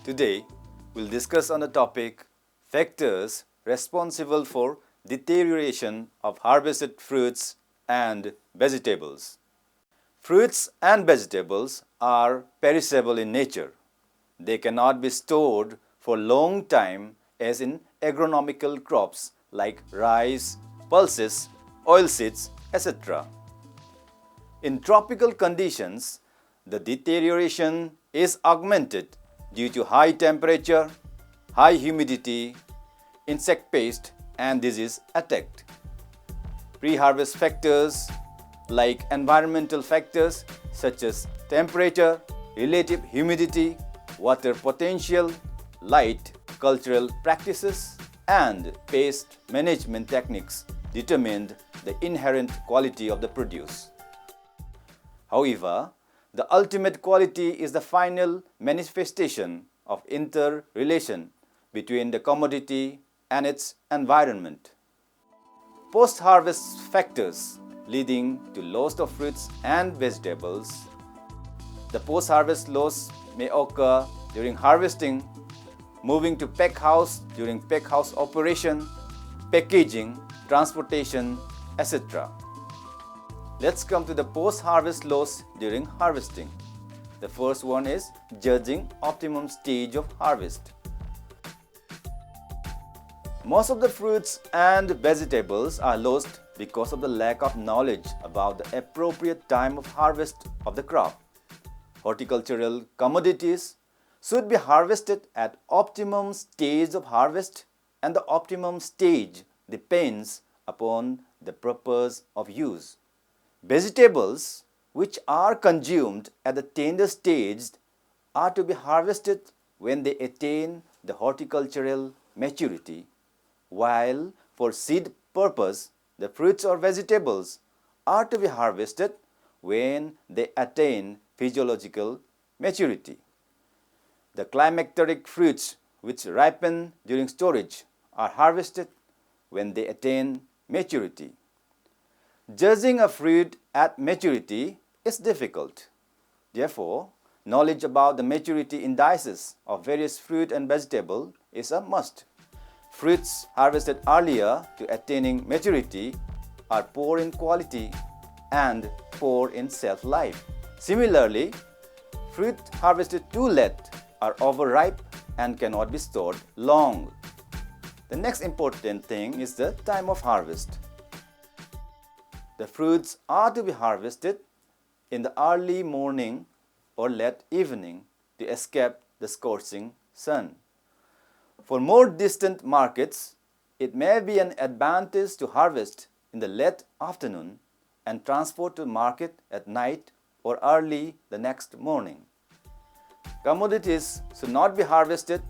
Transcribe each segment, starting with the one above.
Today, we'll discuss on the topic factors responsible for deterioration of harvested fruits and vegetables. Fruits and vegetables are perishable in nature. They cannot be stored for a long time as in agronomical crops like rice, pulses, oilseeds, etc. In tropical conditions, the deterioration is augmented due to high temperature, high humidity, insect pest and disease attack. Pre-harvest factors like environmental factors such as temperature, relative humidity, water potential, light, cultural practices, and pest management techniques determined the inherent quality of the produce. However, the ultimate quality is the final manifestation of interrelation between the commodity and its environment. Post-harvest factors leading to loss of fruits and vegetables. The post-harvest loss may occur during harvesting, moving to pack house during pack house operation, packaging, transportation, etc. Let's come to the post-harvest loss during harvesting. The first one is judging optimum stage of harvest. Most of the fruits and vegetables are lost because of the lack of knowledge about the appropriate time of harvest of the crop. Horticultural commodities should be harvested at optimum stage of harvest, and the optimum stage depends upon the purpose of use. Vegetables which are consumed at the tender stage are to be harvested when they attain the horticultural maturity, while for seed purpose the fruits or vegetables are to be harvested when they attain physiological maturity. The climacteric fruits which ripen during storage are harvested when they attain maturity. Judging a fruit at maturity is difficult. Therefore, knowledge about the maturity indices of various fruit and vegetable is a must. Fruits harvested earlier to attaining maturity are poor in quality and poor in shelf life. Similarly, fruit harvested too late are overripe and cannot be stored long. The next important thing is the time of harvest. The fruits are to be harvested in the early morning or late evening to escape the scorching sun. For more distant markets, it may be an advantage to harvest in the late afternoon and transport to market at night or early the next morning. Commodities should not be harvested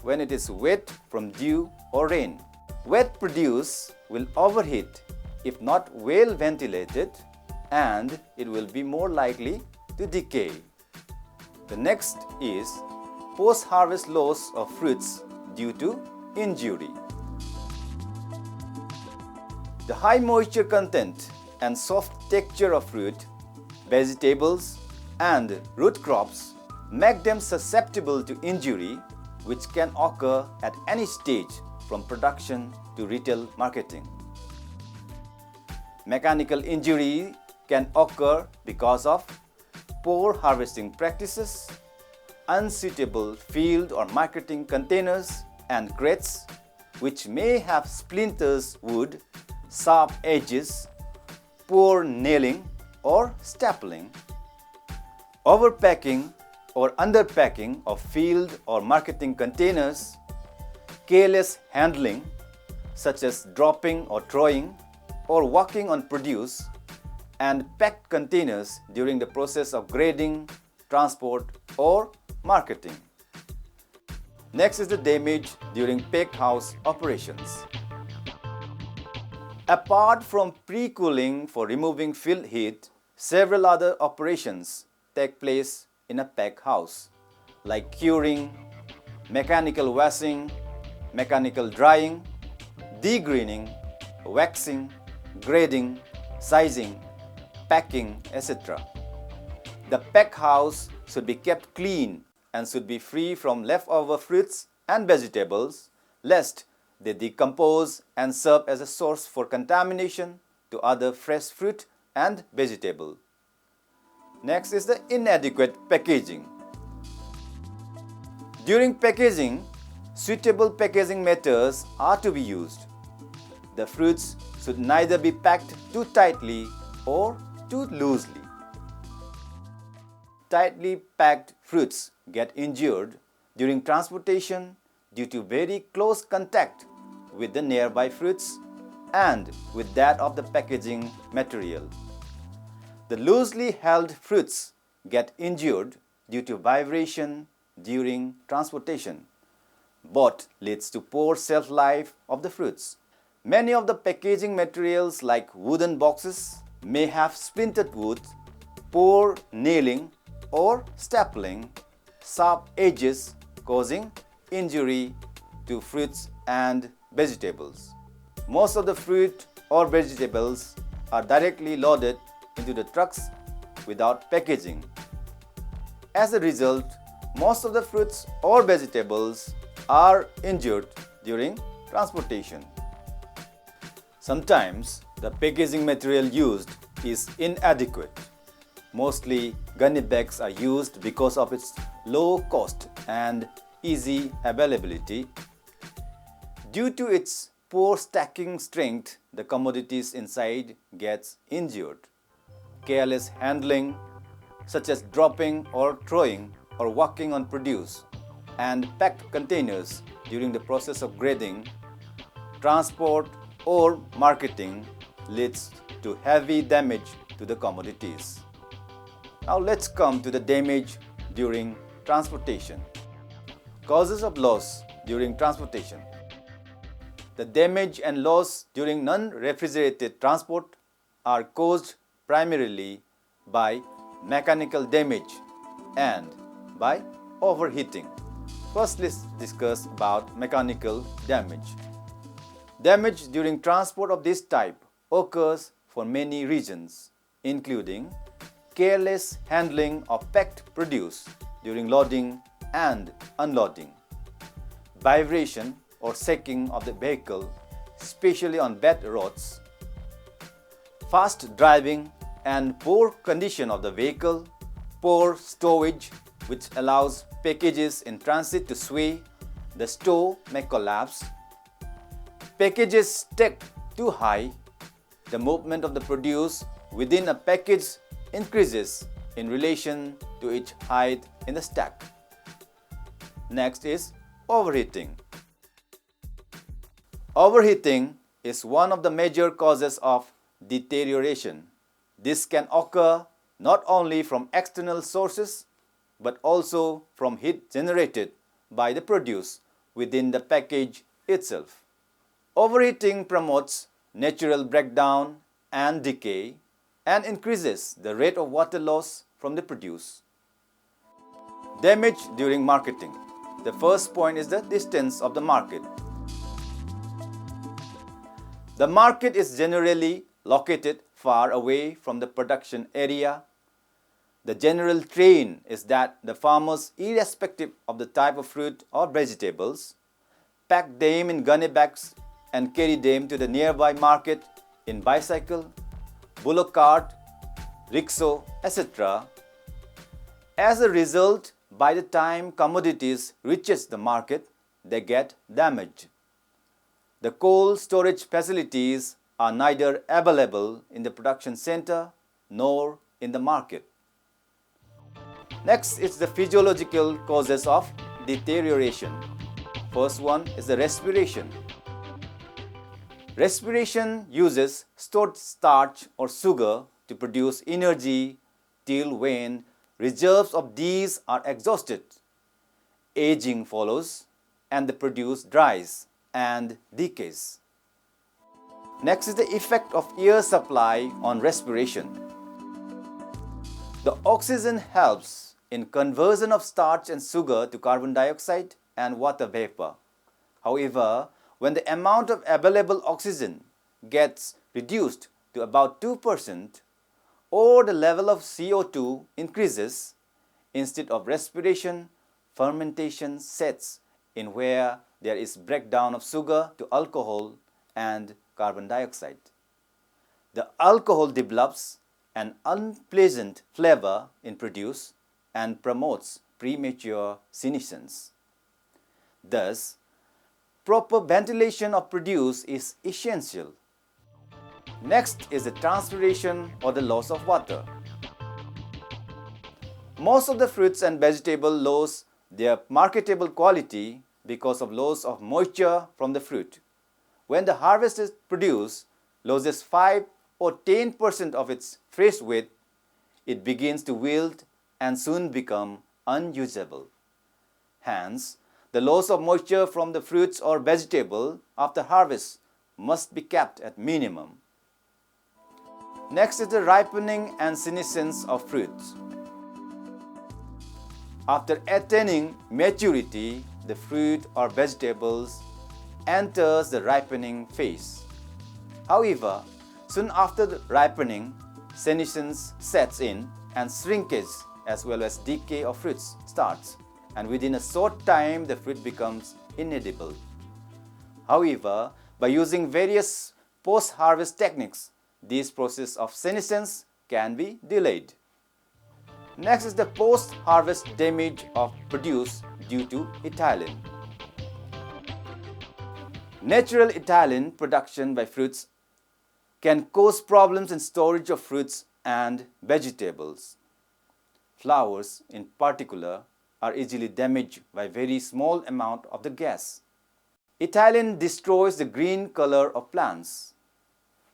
when it is wet from dew or rain. Wet produce will overheat if not well ventilated, and it will be more likely to decay. The next is post-harvest loss of fruits due to injury. The high moisture content and soft texture of fruit, vegetables, and root crops make them susceptible to injury, which can occur at any stage from production to retail marketing. Mechanical injury can occur because of poor harvesting practices, unsuitable field or marketing containers and crates, which may have splinters, wood, sharp edges, poor nailing or stapling, overpacking or underpacking of field or marketing containers, careless handling such as dropping or throwing or walking on produce, and packed containers during the process of grading, transport or marketing. Next is the damage during pack house operations. Apart from pre-cooling for removing field heat, several other operations take place in a pack house, like curing, mechanical washing, mechanical drying, degreening, waxing, grading, sizing, packing, etc. The pack house should be kept clean and should be free from leftover fruits and vegetables, lest they decompose and serve as a source for contamination to other fresh fruit and vegetable. Next is the inadequate packaging. During packaging, suitable packaging methods are to be used. The fruits should neither be packed too tightly or too loosely. Tightly packed fruits get injured during transportation due to very close contact with the nearby fruits and with that of the packaging material. The loosely held fruits get injured due to vibration during transportation. Both leads to poor shelf life of the fruits. Many of the packaging materials like wooden boxes may have splintered wood, poor nailing or stapling, sharp edges causing injury to fruits and vegetables. Most of the fruit or vegetables are directly loaded into the trucks without packaging. As a result, most of the fruits or vegetables are injured during transportation. Sometimes the packaging material used is inadequate. Mostly gunny bags are used because of its low cost and easy availability. Due to its poor stacking strength, the commodities inside gets injured. Careless handling, such as dropping or throwing or walking on produce and packed containers during the process of grading, transport or marketing leads to heavy damage to the commodities. Now let's come to the damage during transportation. Causes of loss during transportation. The damage and loss during non-refrigerated transport are caused primarily by mechanical damage and by overheating. First, let's discuss about mechanical damage. Damage during transport of this type occurs for many reasons, including careless handling of packed produce during loading and unloading, vibration or shaking of the vehicle, especially on bad roads, fast driving and poor condition of the vehicle, poor stowage which allows packages in transit to sway, the store may collapse, packages stacked too high, the movement of the produce within a package increases in relation to its height in the stack. Next is overheating. Overheating is one of the major causes of deterioration. This can occur not only from external sources but also from heat generated by the produce within the package itself. Overheating promotes natural breakdown and decay and increases the rate of water loss from the produce. Damage during marketing. The first point is the distance of the market. The market is generally located far away from the production area. The general trend is that the farmers, irrespective of the type of fruit or vegetables, pack them in gunny bags and carry them to the nearby market in bicycle, bullock cart, rickshaw, etc. As a result, by the time commodities reaches the market, they get damaged. The cold storage facilities are neither available in the production center nor in the market. Next is the physiological causes of deterioration. First one is the respiration. Respiration uses stored starch or sugar to produce energy till when reserves of these are exhausted. Aging follows and the produce dries and decays. Next is the effect of air supply on respiration. The oxygen helps in conversion of starch and sugar to carbon dioxide and water vapor. However, when the amount of available oxygen gets reduced to about 2% or the level of CO2 increases, instead of respiration, fermentation sets in where there is breakdown of sugar to alcohol and carbon dioxide. The alcohol develops an unpleasant flavor in produce and promotes premature senescence. Thus, proper ventilation of produce is essential. Next is the transpiration or the loss of water. Most of the fruits and vegetables lose their marketable quality because of loss of moisture from the fruit. When the harvested produce loses 5 or 10% of its fresh weight, it begins to wilt and soon become unusable. Hence, the loss of moisture from the fruits or vegetable after harvest must be kept at minimum. Next is the ripening and senescence of fruits. After attaining maturity, the fruit or vegetables enters the ripening phase. However, soon after the ripening, senescence sets in and shrinkage as well as decay of fruits starts, and within a short time the fruit becomes inedible. However, by using various post-harvest techniques, this process of senescence can be delayed. Next is the post-harvest damage of produce due to ethylene. Natural ethylene production by fruits can cause problems in storage of fruits and vegetables. Flowers, in particular, are easily damaged by very small amount of the gas. Ethylene destroys the green color of plants.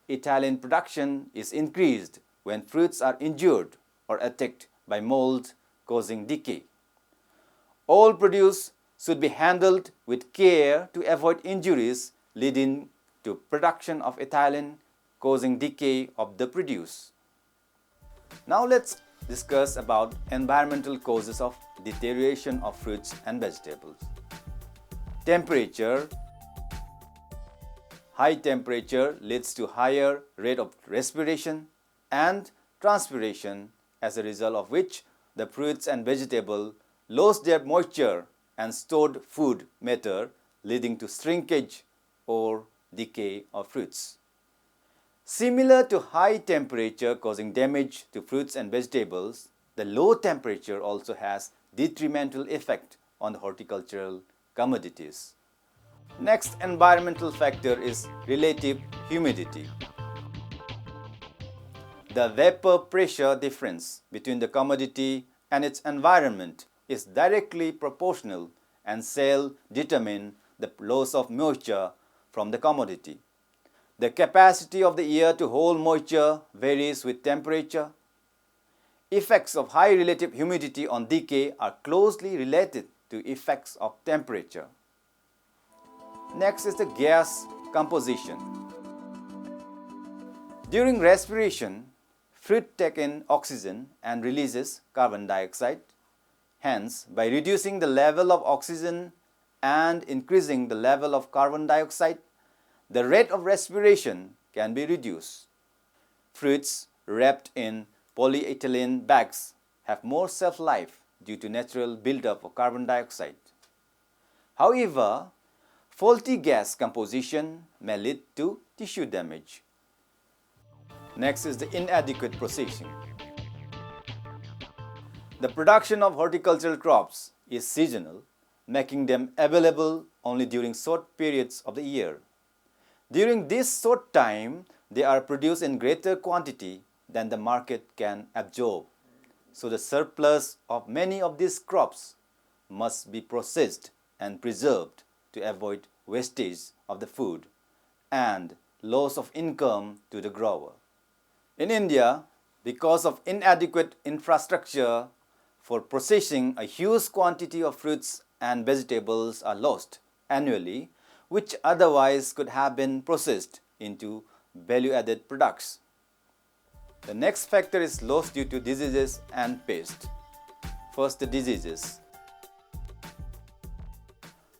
Ethylene production is increased when fruits are injured or attacked by mold causing decay. All produce should be handled with care to avoid injuries leading to production of ethylene causing decay of the produce. Now let's discuss about environmental causes of deterioration of fruits and vegetables. Temperature. High temperature leads to higher rate of respiration and transpiration, as a result of which the fruits and vegetables lose their moisture and stored food matter, leading to shrinkage or decay of fruits. Similar to high temperature causing damage to fruits and vegetables, the low temperature also has detrimental effect on the horticultural commodities. Next environmental factor is relative humidity. The vapor pressure difference between the commodity and its environment is directly proportional and shall determine the loss of moisture from the commodity. The capacity of the air to hold moisture varies with temperature. Effects of high relative humidity on decay are closely related to effects of temperature. Next is the gas composition. During respiration, fruit take in oxygen and releases carbon dioxide. Hence, by reducing the level of oxygen and increasing the level of carbon dioxide, the rate of respiration can be reduced. Fruits wrapped in polyethylene bags have more shelf-life due to natural buildup of carbon dioxide. However, faulty gas composition may lead to tissue damage. Next is the inadequate processing. The production of horticultural crops is seasonal, making them available only during short periods of the year. During this short time, they are produced in greater quantity than the market can absorb. So the surplus of many of these crops must be processed and preserved to avoid wastage of the food and loss of income to the grower. In India, because of inadequate infrastructure for processing, a huge quantity of fruits and vegetables are lost annually, which otherwise could have been processed into value-added products. The next factor is loss due to diseases and pests. First, the diseases.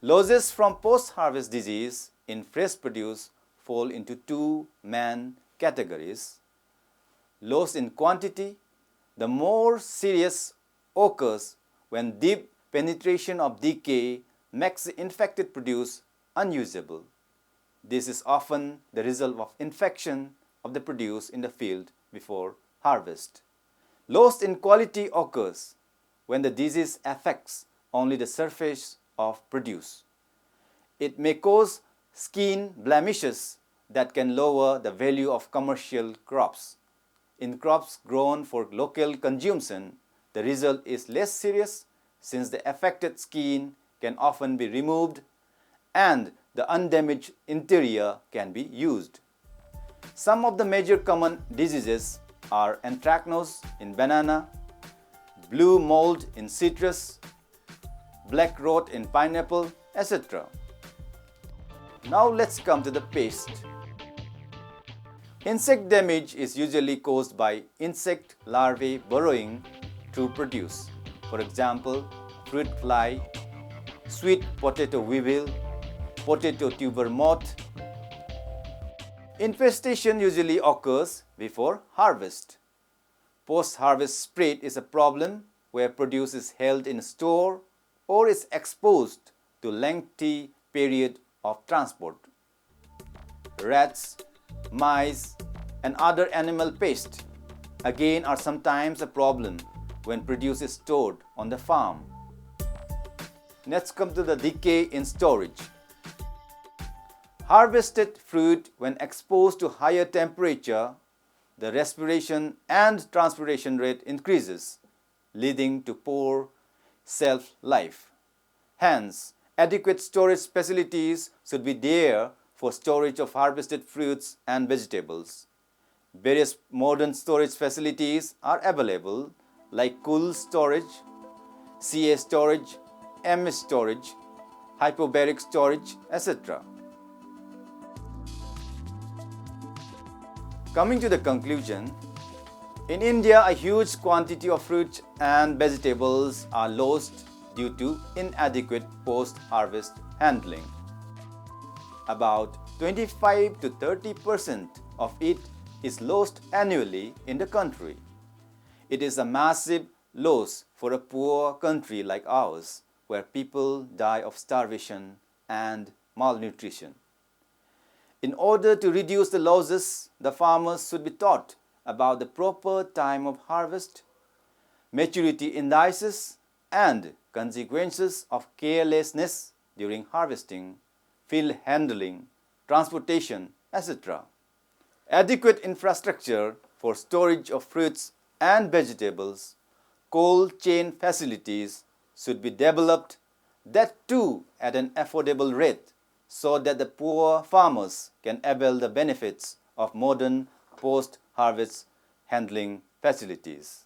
Losses from post-harvest disease in fresh produce fall into two main categories. Loss in quantity. The more serious occurs when deep penetration of decay makes the infected produce unusable. This is often the result of infection of the produce in the field before harvest. Loss in quality occurs when the disease affects only the surface of produce. It may cause skin blemishes that can lower the value of commercial crops. In crops grown for local consumption, the result is less serious since the affected skin can often be removed and the undamaged interior can be used. Some of the major common diseases are anthracnose in banana, blue mold in citrus, black rot in pineapple, etc. Now let's come to the pest. Insect damage is usually caused by insect larvae burrowing through produce. For example, fruit fly, sweet potato weevil, potato tuber moth. Infestation usually occurs before harvest. Post-harvest spread is a problem where produce is held in store or is exposed to lengthy period of transport. Rats, mice, and other animal pests again are sometimes a problem when produce is stored on the farm. Let's come to the decay in storage. Harvested fruit, when exposed to higher temperature, the respiration and transpiration rate increases, leading to poor shelf life. Hence, adequate storage facilities should be there for storage of harvested fruits and vegetables. Various modern storage facilities are available like cool storage, CA storage, MS storage, hyperbaric storage, etc. Coming to the conclusion, in India, a huge quantity of fruits and vegetables are lost due to inadequate post-harvest handling. About 25 to 30% of it is lost annually in the country. It is a massive loss for a poor country like ours, where people die of starvation and malnutrition. In order to reduce the losses, the farmers should be taught about the proper time of harvest, maturity indices, and consequences of carelessness during harvesting, field handling, transportation, etc. Adequate infrastructure for storage of fruits and vegetables, cold chain facilities should be developed, that too at an affordable rate, so that the poor farmers can avail the benefits of modern post-harvest handling facilities.